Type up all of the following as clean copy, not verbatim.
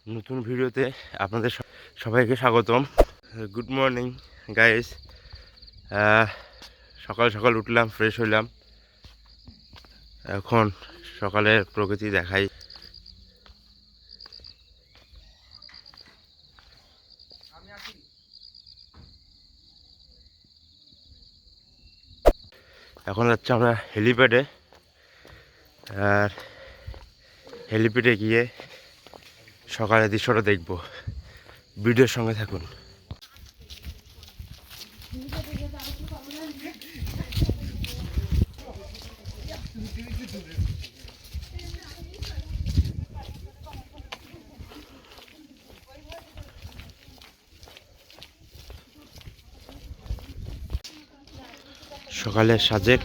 নতুন ভিডিওতে আপনাদের সবাইকে স্বাগতম। Good morning guys. সকাল সকাল উঠলাম, ফ্রেশ হইলাম, এখন সকালের প্রকৃতি দেখাই। এখন যাচ্ছি আমরা হেলিপ্যাডে, আর হেলিপ্যাডে গিয়ে সকালের দৃশ্যটা দেখব। ভিডিওর সঙ্গে থাকুন। সকালের সাজেক,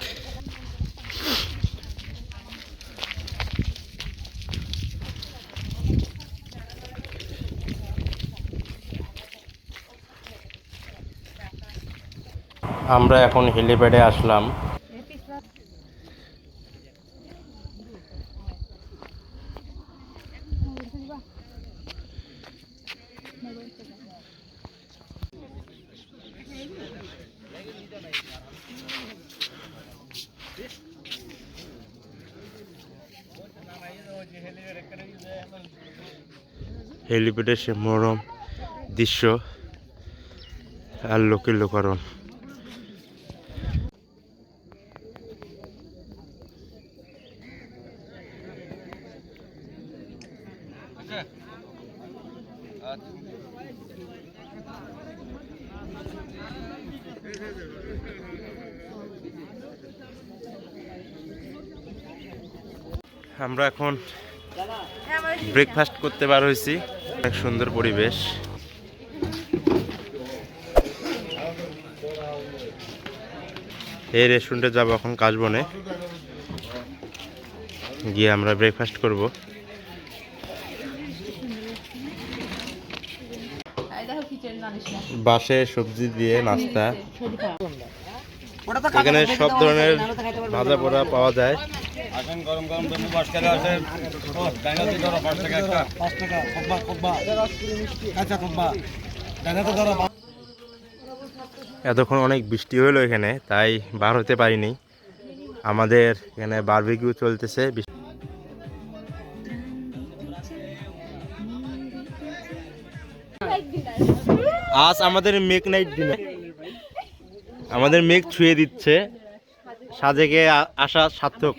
আমরা এখন হেলিপ্যাডে আসলাম। হেলিপ্যাডের সে মনোরম দৃশ্য আর লোকের লোকারণ। আমরা এখন ব্রেকফাস্ট করতে বার হয়েছি। অনেক সুন্দর পরিবেশ। এই রেস্টুরেন্টে যাবো এখন কাশবনে, গিয়ে আমরা ব্রেকফাস্ট করব। বাঁশে সবজি দিয়ে নাস্তা, এখানে সব ধরনের ভাজা পোড়া পাওয়া যায়। এতক্ষণ অনেক বৃষ্টি হলো এখানে, তাই বার হতে পারিনি। আমাদের এখানে বারবিকিউ চলতেছে। আজ আমাদের মেঘ নাইট ডিনার, আমাদের মেঘ ছুঁয়ে দিচ্ছে। সাজেকে আসা সার্থক।